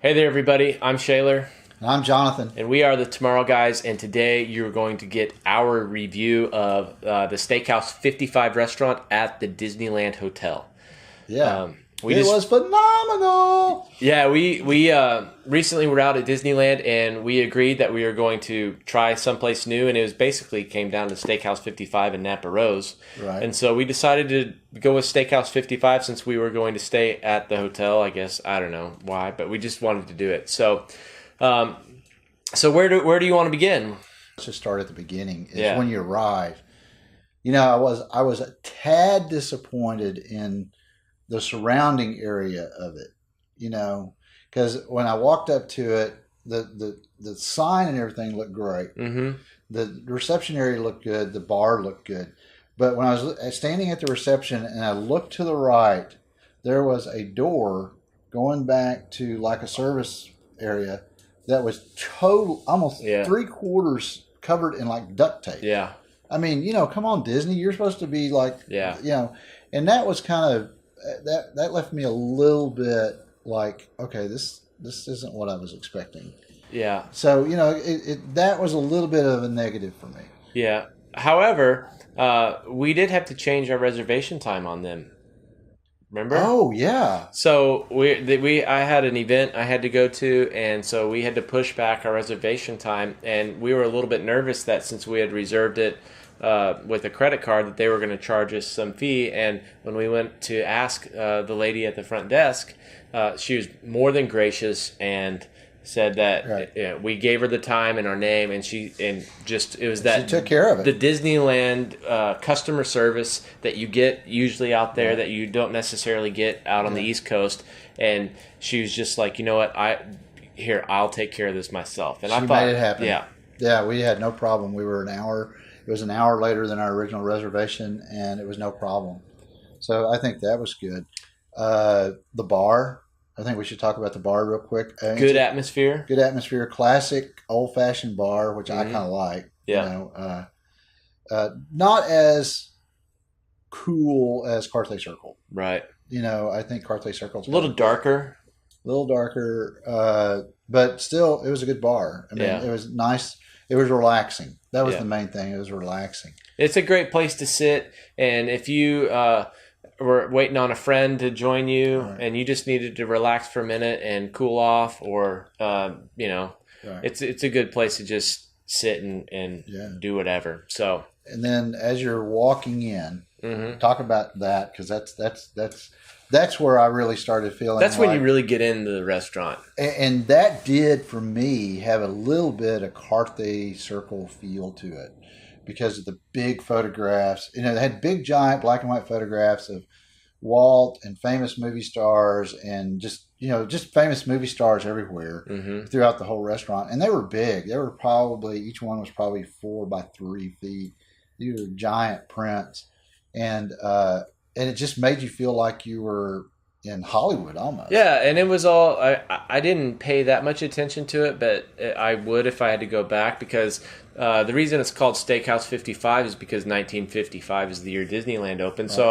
Hey there, everybody. I'm Shaylor. And I'm Jonathan. And we are the Tomorrow Guys. And today you're going to get our review of the Steakhouse 55 restaurant at the Disneyland Hotel. Yeah. It was phenomenal. Yeah, we recently were out at Disneyland and we agreed that we were going to try someplace new, and it was basically came down to Steakhouse 55 in Napa Rose. Right. And so we decided to go with Steakhouse 55 since we were going to stay at the hotel. I guess I don't know why, but we just wanted to do it. So, where do you want to begin? Let's just start at the beginning. When you arrive. You know, I was a tad disappointed in the surrounding area of it, you know, because when I walked up to it, the sign and everything looked great. Mm-hmm. The reception area looked good. The bar looked good. But when I was standing at the reception and I looked to the right, there was a door going back to like a service area that was almost 3/4 covered in like duct tape. Yeah. I mean, you know, come on, Disney, you're supposed to be like, you know, and that was kind of, that left me a little bit like, okay, this isn't what I was expecting. Yeah. So, you know, that was a little bit of a negative for me. Yeah. However, we did have to change our reservation time on them. Remember? Oh, yeah. So I had an event I had to go to, and so we had to push back our reservation time, and we were a little bit nervous that since we had reserved it with a credit card that they were going to charge us some fee. And when we went to ask the lady at the front desk, she was more than gracious and said that we gave her the time and our name, and she took care of it. The Disneyland customer service that you get usually out there that you don't necessarily get out on the East Coast, and she was just like, you know what, I'll take care of this myself. And she made it happen. Yeah, we had no problem. We were an hour. It was an hour later than our original reservation, and it was no problem. So I think that was good. The bar, I think we should talk about the bar real quick. Good atmosphere. Good atmosphere. Classic old-fashioned bar, which I kind of like. Yeah. You know, not as cool as Carthay Circle. Right. You know, I think Carthay Circle's a little darker. A little darker, but still, it was a good bar. I mean, it was nice. It was relaxing. That was the main thing. It was relaxing. It's a great place to sit, and if you were waiting on a friend to join you, and you just needed to relax for a minute and cool off, or you know, it's a good place to just sit and do whatever. So, and then as you're walking in, talk about that, because that's where I really started feeling. That's when you really get into the restaurant. And that did, for me, have a little bit of Carthay Circle feel to it because of the big photographs. You know, they had big, giant black and white photographs of Walt and famous movie stars and just famous movie stars everywhere throughout the whole restaurant. And they were big. They were each one was probably 4 by 3 feet. These were giant prints. And it just made you feel like you were in Hollywood almost. Yeah, and it was all, I didn't pay that much attention to it, but I would if I had to go back, because the reason it's called Steakhouse 55 is because 1955 is the year Disneyland opened. Right. So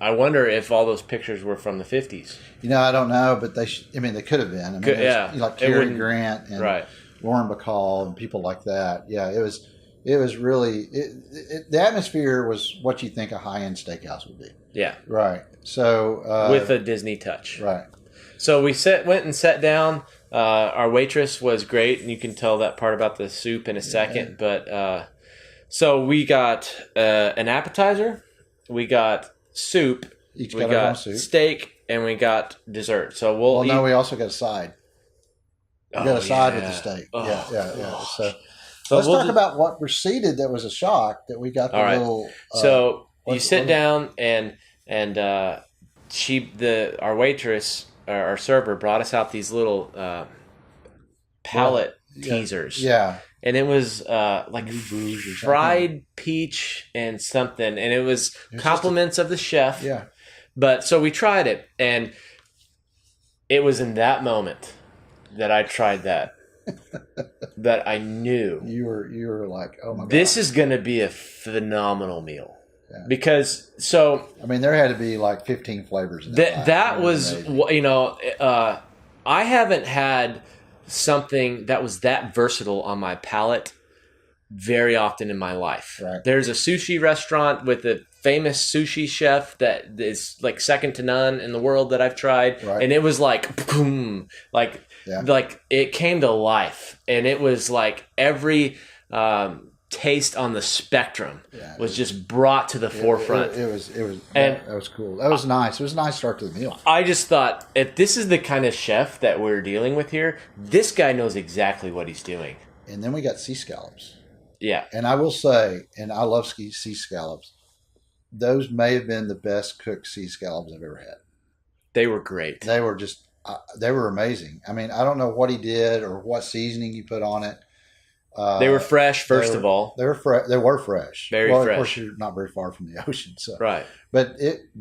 I wonder if all those pictures were from the 50s. You know, I don't know, but they could have been. I mean, like Cary Grant and Lauren Bacall and people like that. Yeah, it was really, the atmosphere was what you think a high-end steakhouse would be. Yeah. Right. So with a Disney touch. Right. So we went and sat down. Our waitress was great, and you can tell that part about the soup in a second. But so we got an appetizer, we got soup, we got steak, and we got dessert. So we also got a side. We got a side with the steak. Oh, yeah. So let's talk about what preceded. That was a shock that we got the little. So you sit down and our waitress, our server, brought us out these little palette teasers. Yeah. And it was like fried peach and something, and it was compliments of the chef. Yeah. But so we tried it, and it was in that moment that I tried that. That I knew you were like, oh my god, this is going to be a phenomenal meal. Yeah. Because there had to be like 15 flavors in that was, you know, I haven't had something that was that versatile on my palate very often in my life. Right. There's a sushi restaurant with a famous sushi chef that is like second to none in the world that I've tried. Right. And it was like, boom, like it came to life. And it was like every taste on the spectrum was just brought to the forefront. That was cool. That was nice. It was a nice start to the meal. I just thought, if this is the kind of chef that we're dealing with here, this guy knows exactly what he's doing. And then we got sea scallops. Yeah. And I will say, and I love sea scallops, those may have been the best cooked sea scallops I've ever had. They were great. They were just, they were amazing. I mean, I don't know what he did or what seasoning you put on it. They were fresh, first of all. They were fresh. They were fresh. Very fresh. Of course, you're not very far from the ocean, so right. But it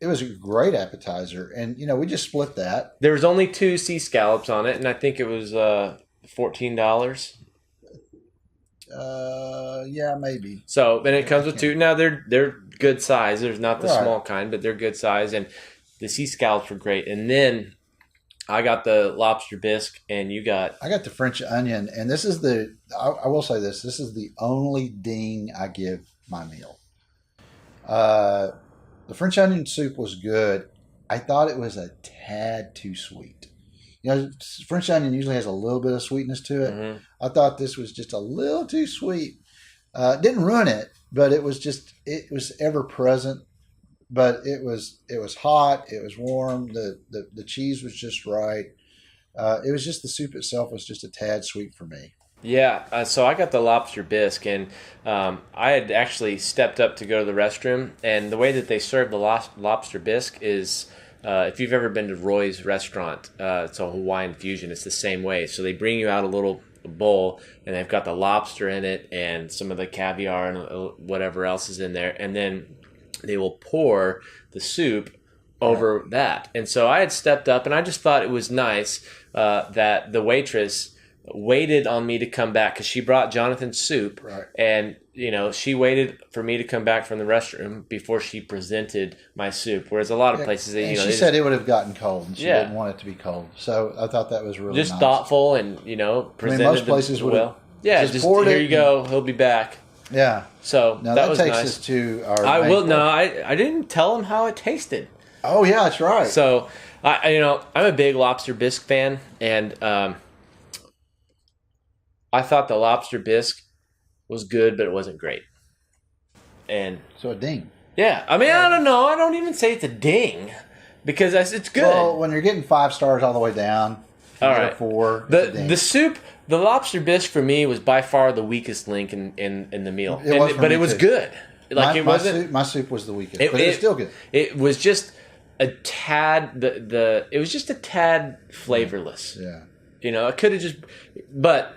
was a great appetizer, and we just split that. There was only 2 sea scallops on it, and I think it was $14. Yeah, maybe. So, and it comes with 2. Now they're good size. There's not the small kind, but they're good size, and the sea scallops were great. And then I got the lobster bisque, and you got... I got the French onion, and this is I will say this is the only ding I give my meal. The French onion soup was good. I thought it was a tad too sweet. French onion usually has a little bit of sweetness to it. Mm-hmm. I thought this was just a little too sweet. Didn't ruin it, but it was ever present. But it was hot. It was warm. The cheese was just right. It was just the soup itself was just a tad sweet for me. Yeah, so I got the lobster bisque, and I had actually stepped up to go to the restroom, and the way that they serve the lobster bisque is, if you've ever been to Roy's restaurant, it's a Hawaiian fusion, it's the same way. So they bring you out a little bowl, and they've got the lobster in it, and some of the caviar and whatever else is in there, and then they will pour the soup over that. And so I had stepped up, and I just thought it was nice that the waitress waited on me to come back, because she brought Jonathan's soup, and she waited for me to come back from the restroom before she presented my soup. Whereas a lot of places, she said it would have gotten cold, and she didn't want it to be cold. So I thought that was really just nice. Thoughtful, and presented. Most places would well. Yeah, just here you go. He'll be back. Yeah. So now that was takes nice. us to our. I didn't tell him how it tasted. Oh yeah, that's right. So I'm a big lobster bisque fan, and I thought the lobster bisque was good, but it wasn't great. And so a ding. Yeah, I mean, I don't know. I don't even say it's a ding, because it's good. Well, when you're getting 5 stars all the way down, all right, 4. The soup. The lobster bisque for me was by far the weakest link in the meal, but it was good. Like my soup was the weakest, but it was still good. It was just a tad it was just a tad flavorless. Yeah, it could have just, but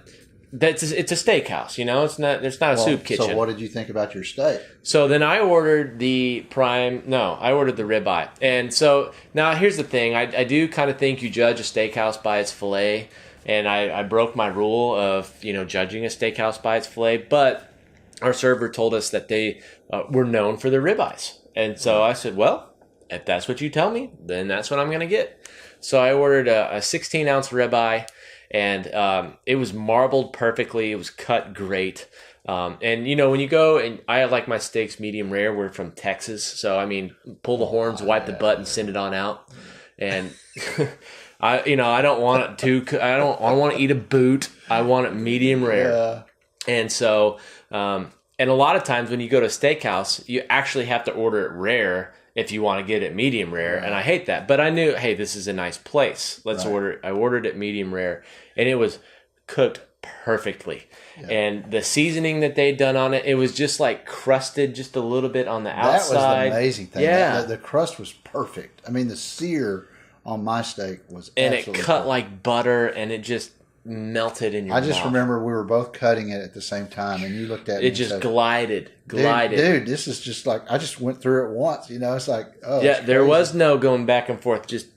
it's a steakhouse. It's not a soup kitchen. So what did you think about your steak? So then I ordered the I ordered the ribeye, and so now here's the thing. I do kind of think you judge a steakhouse by its fillet. And I broke my rule of, judging a steakhouse by its fillet. But our server told us that they were known for their ribeyes. And so I said, well, if that's what you tell me, then that's what I'm going to get. So I ordered a 16-ounce ribeye, and it was marbled perfectly. It was cut great. And, when you go, and I like my steaks medium rare. We're from Texas. So, I mean, pull the horns, wipe the butt, and send it on out. And... I don't want it I don't want to eat a boot. I want it medium rare. Yeah. And so, and a lot of times when you go to a steakhouse, you actually have to order it rare if you want to get it medium rare. Right. And I hate that. But I knew, hey, this is a nice place. Let's order it. I ordered it medium rare, and it was cooked perfectly. Yeah. And the seasoning that they'd done on it, it was just like crusted just a little bit on the outside. That was the amazing thing. Yeah. The crust was perfect. I mean, the sear on my steak was and it cut perfect. Like butter, and it just melted in your mouth. I just remember we were both cutting it at the same time, and you looked at me. It just said, glided. Dude, this is just like, I just went through it once. It's like, oh, yeah. There was no going back and forth. Just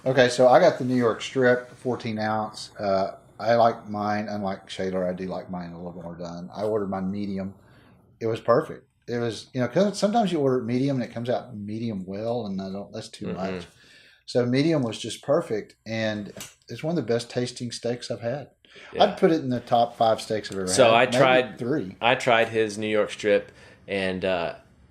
okay. So I got the New York strip, 14 ounce. I like mine, unlike Shaylor. I do like mine a little more done. I ordered mine medium. It was perfect. It was, because sometimes you order it medium and it comes out medium well, and that's too much. So medium was just perfect, and it's one of the best tasting steaks I've had. Yeah. I'd put it in the top 5 steaks I've ever had. So I Maybe tried 3. I tried his New York strip, and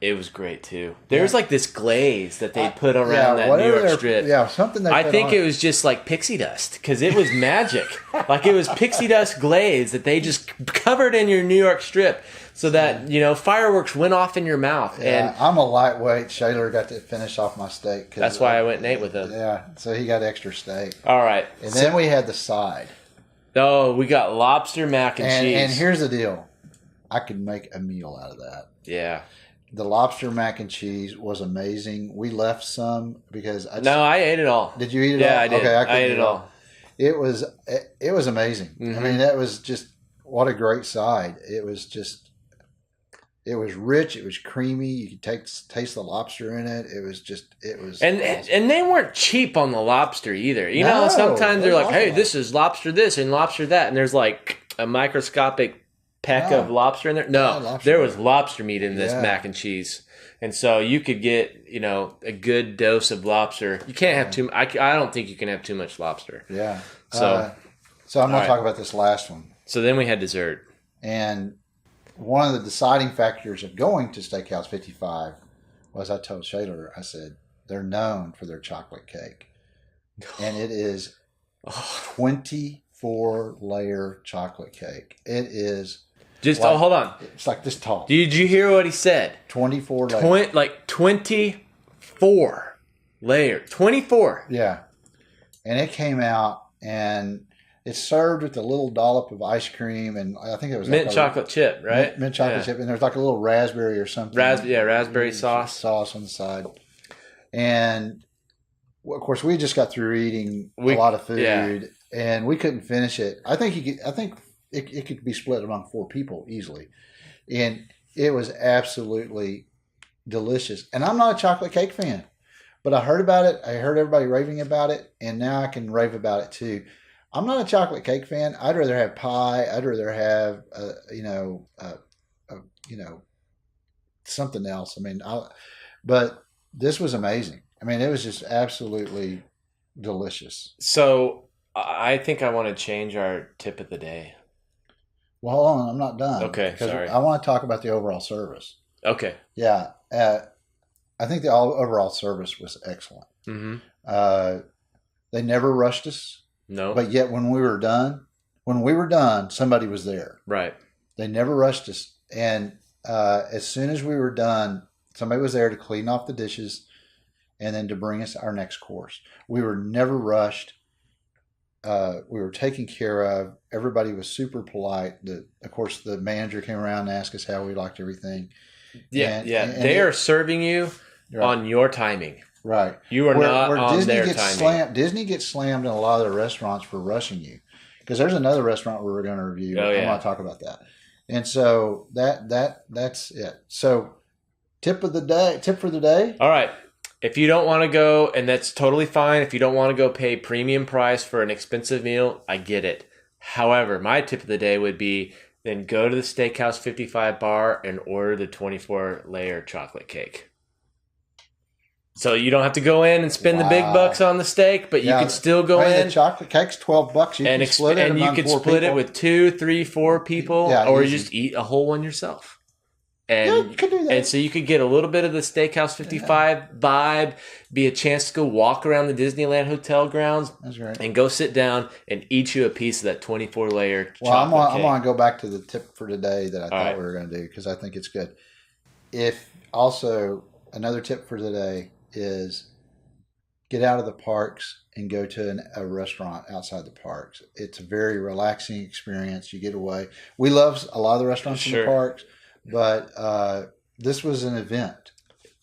it was great too. There's like this glaze that they put around that New York strip. Yeah, something they I put think on it was just like pixie dust because it was magic. Like it was pixie dust glaze that they just covered in your New York strip so that, fireworks went off in your mouth. Yeah, and I'm a lightweight. Shaylor got to finish off my steak. That's why I went and ate with him. Yeah, so he got extra steak. All right. And then we had the side. Oh, we got lobster mac and cheese. And here's the deal. I could make a meal out of that. Yeah. The lobster mac and cheese was amazing. We left some because I ate it all. Did you eat it all? Yeah, I did. Okay, I ate it all. It was amazing. Mm-hmm. I mean, that was just what a great side. It was rich. It was creamy. You could taste the lobster in it. It was and awesome. And they weren't cheap on the lobster either. Sometimes they're like, hey, this is lobster this and lobster that, and there's like a microscopic peck of lobster in there. No, there was lobster meat in this mac and cheese. And so you could get, a good dose of lobster. You can't have too I don't think you can have too much lobster. Yeah. So I'm going to talk about this last one. So then we had dessert. And one of the deciding factors of going to Steakhouse 55 was I told Shaylor, I said, they're known for their chocolate cake. And it is 24-layer chocolate cake. It is... hold on. It's like this tall. Did you hear what he said? 24 layers. 24 layers. 24. Yeah. And it came out, and it's served with a little dollop of ice cream, and I think it was mint chocolate chip, right? Mint chocolate chip, and there's like a little raspberry or something. Raspberry sauce. Sauce on the side. And, of course, we just got through eating a lot of food, and we couldn't finish it. I think it could be split among 4 people easily. And it was absolutely delicious. And I'm not a chocolate cake fan, but I heard about it. I heard everybody raving about it, and now I can rave about it too. I'm not a chocolate cake fan. I'd rather have pie. I'd rather have, something else. I mean, but this was amazing. I mean, it was just absolutely delicious. So I think I want to change our tip of the day. Well, hold on. I'm not done. Okay, sorry. I want to talk about the overall service. Okay. Yeah. I think the overall service was excellent. Mm-hmm. They never rushed us. No. But yet when we were done, somebody was there. Right. They never rushed us. And as soon as we were done, somebody was there to clean off the dishes and then to bring us our next course. We were never rushed. We were taken care of. Everybody was super polite. Of course, the manager came around and asked us how we liked everything. Yeah, they are serving you on your timing. Right. You are not on their timing. Disney gets slammed in a lot of their restaurants for rushing you. Because there's another restaurant we're going to review. Oh, yeah. I want to talk about that. And so that's it. So tip for the day. All right. If you don't want to go, and that's totally fine. If you don't want to go pay premium price for an expensive meal, I get it. However, my tip of the day would be then go to the Steakhouse 55 bar and order the 24-layer chocolate cake. So you don't have to go in and spend the big bucks on the steak, but you can still go in. The chocolate cake's $12. You can split it among 4 people. And you can split it with 2, 3, 4 people, or you just eat a whole one yourself. And you could do that. And so you could get a little bit of the Steakhouse 55 vibe, be a chance to go walk around the Disneyland hotel grounds. That's right. And go sit down and eat you a piece of that 24-layer chocolate cake. I'm going to go back to the tip for today that I thought we were going to do because I think it's good. Another tip for today is get out of the parks and go to a restaurant outside the parks. It's a very relaxing experience. You get away. We love a lot of the restaurants in the parks. But this was an event.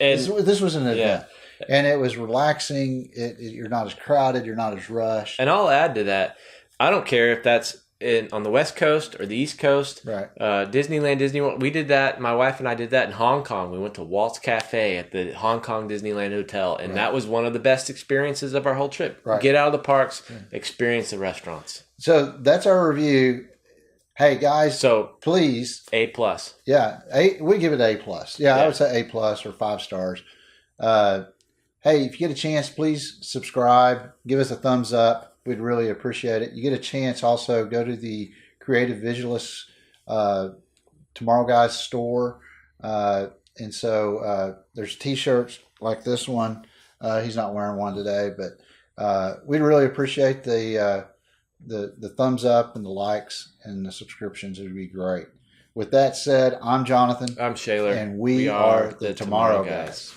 This was an event. And it was relaxing. You're not as crowded. You're not as rushed. And I'll add to that. I don't care if that's on the West Coast or the East Coast. Right. Disneyland, Disney World. We did that. My wife and I did that in Hong Kong. We went to Walt's Cafe at the Hong Kong Disneyland Hotel. And that was one of the best experiences of our whole trip. Right. Get out of the parks. Experience the restaurants. So that's our review. Hey guys, so please A+. Yeah, we give it A+. Yeah, I would say A+ or 5 stars. hey, if you get a chance, please subscribe. Give us a thumbs up. We'd really appreciate it. You get a chance, also go to the Creative Visualists Tomorrow Guys store. And so there's T-shirts like this one. He's not wearing one today, but we'd really appreciate the thumbs up and the likes and the subscriptions. It would be great. With that said, I'm Jonathan. I'm Shaylor. And we are the Tomorrow Guys.